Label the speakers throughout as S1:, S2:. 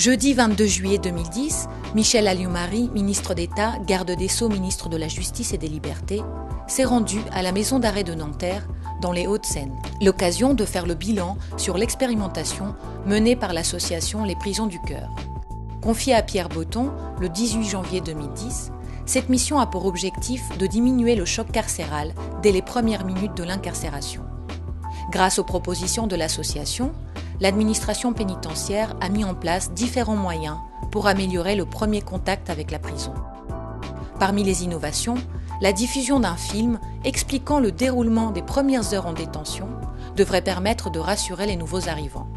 S1: Jeudi 22 juillet 2010, Michel Alliot-Marie, ministre d'État, garde des Sceaux, ministre de la Justice et des Libertés, s'est rendu à la maison d'arrêt de Nanterre, dans les Hauts-de-Seine. L'occasion de faire le bilan sur l'expérimentation menée par l'association Les Prisons du Cœur. Confiée à Pierre Botton le 18 janvier 2010, cette mission a pour objectif de diminuer le choc carcéral dès les premières minutes de l'incarcération. Grâce aux propositions de l'association, l'administration pénitentiaire a mis en place différents moyens pour améliorer le premier contact avec la prison. Parmi les innovations, la diffusion d'un film expliquant le déroulement des premières heures en détention devrait permettre de rassurer les nouveaux arrivants.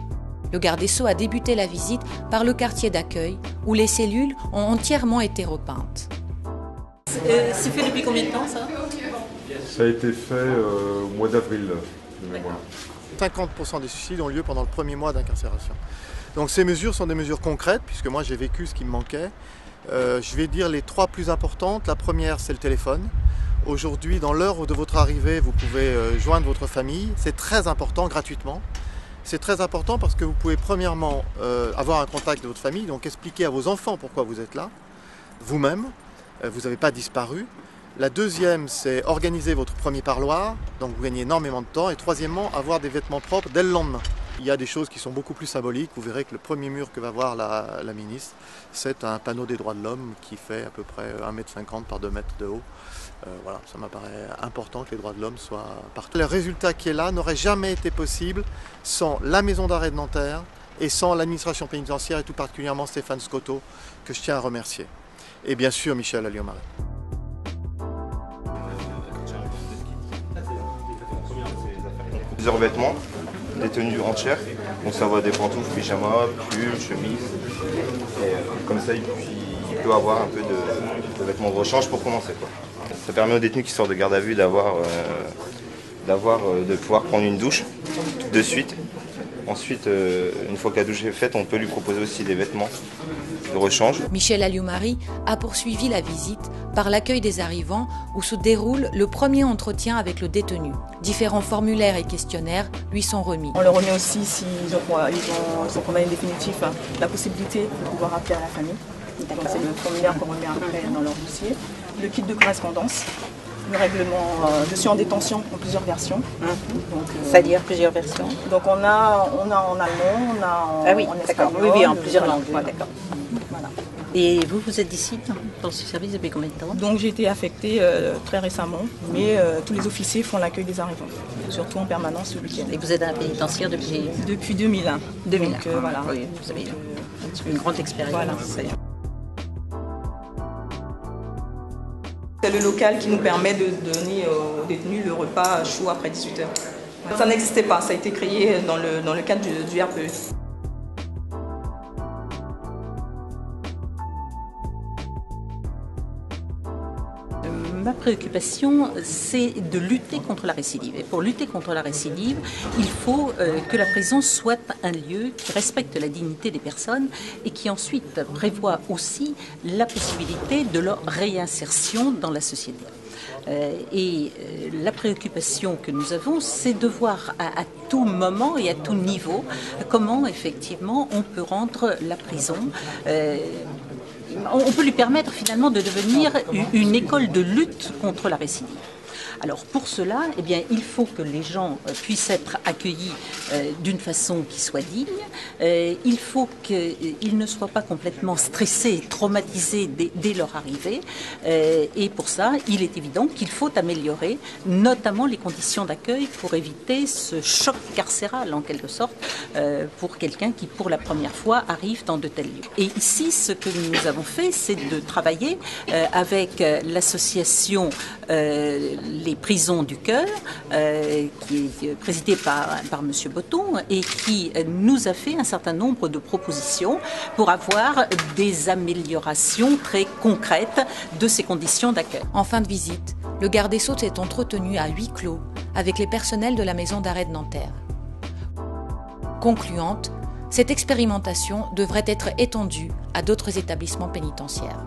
S1: Le garde des Sceaux a débuté la visite par le quartier d'accueil où les cellules ont entièrement été repeintes.
S2: C'est fait depuis combien de temps ça ?
S3: Ça a été fait au mois d'avril de mémoire.
S4: 50% des suicides ont lieu pendant le premier mois d'incarcération. Donc ces mesures sont des mesures concrètes, puisque moi j'ai vécu ce qui me manquait. Je vais dire les trois plus importantes. La première, c'est le téléphone. Aujourd'hui, dans l'heure de votre arrivée, vous pouvez joindre votre famille. C'est très important, gratuitement. C'est très important parce que vous pouvez premièrement avoir un contact de votre famille, donc expliquer à vos enfants pourquoi vous êtes là, vous-même, vous n'avez pas disparu. La deuxième, c'est organiser votre premier parloir, donc vous gagnez énormément de temps. Et troisièmement, avoir des vêtements propres dès le lendemain. Il y a des choses qui sont beaucoup plus symboliques. Vous verrez que le premier mur que va voir la ministre, c'est un panneau des droits de l'homme qui fait à peu près 1,50 m par 2 m de haut. Voilà, ça m'apparaît important que les droits de l'homme soient partout. Le résultat qui est là n'aurait jamais été possible sans la maison d'arrêt de Nanterre et sans l'administration pénitentiaire et tout particulièrement Stéphane Scotto, que je tiens à remercier. Et bien sûr Michel Alliot-Marie.
S5: Plusieurs vêtements, des tenues entières, donc ça va des pantoufles, pyjamas, pulls, chemises, et comme ça il peut avoir un peu de vêtements de rechange pour commencer, quoi. Ça permet aux détenus qui sortent de garde à vue de pouvoir prendre une douche de suite. Ensuite, une fois que la douche est faite, on peut lui proposer aussi des vêtements de rechange.
S1: Michel Alliot-Marie a poursuivi la visite par l'accueil des arrivants où se déroule le premier entretien avec le détenu. Différents formulaires et questionnaires lui sont remis.
S6: On leur remet aussi, s'ils ont son condamné définitif, la possibilité de pouvoir appeler à la famille. Donc c'est le formulaire qu'on remet après dans leur dossier. Le kit de correspondance. Le règlement, je suis en détention en plusieurs versions.
S2: C'est-à-dire plusieurs versions.
S6: Donc on a en allemand, on a en espagnol.
S2: Oui, en plusieurs langues.
S6: Voilà.
S2: D'accord. Voilà. Et vous êtes ici dans ce service depuis combien de temps ?
S6: Donc j'ai été affectée très récemment, mais tous les officiers font l'accueil des arrivants, surtout en permanence le week-end.
S2: Et vous êtes à la pénitentiaire
S6: depuis 2001.
S2: 2001.
S6: Donc, voilà.
S2: Oui, vous avez une grande expérience.
S6: Voilà. C'est le local qui nous permet de donner aux détenus le repas chaud après 18h. Ça n'existait pas, ça a été créé dans le cadre du RPE.
S2: Ma préoccupation, c'est de lutter contre la récidive. Et pour lutter contre la récidive, il faut que la prison soit un lieu qui respecte la dignité des personnes et qui ensuite prévoit aussi la possibilité de leur réinsertion dans la société. La préoccupation que nous avons, c'est de voir à tout moment et à tout niveau comment effectivement on peut rendre la prison on peut lui permettre finalement de devenir une école de lutte contre la récidive. Alors pour cela, eh bien, il faut que les gens puissent être accueillis d'une façon qui soit digne. Il faut qu'ils ne soient pas complètement stressés, traumatisés dès leur arrivée. Et pour ça, il est évident qu'il faut améliorer notamment les conditions d'accueil pour éviter ce choc carcéral en quelque sorte pour quelqu'un qui pour la première fois arrive dans de tels lieux. Et ici, ce que nous avons fait, c'est de travailler avec l'association Les Prisons du Cœur, qui est présidée par M. Botton et qui nous a fait un certain nombre de propositions pour avoir des améliorations très concrètes de ces conditions d'accueil.
S1: En fin de visite, le garde des Sceaux s'est entretenu à huis clos avec les personnels de la maison d'arrêt de Nanterre. Concluante, cette expérimentation devrait être étendue à d'autres établissements pénitentiaires.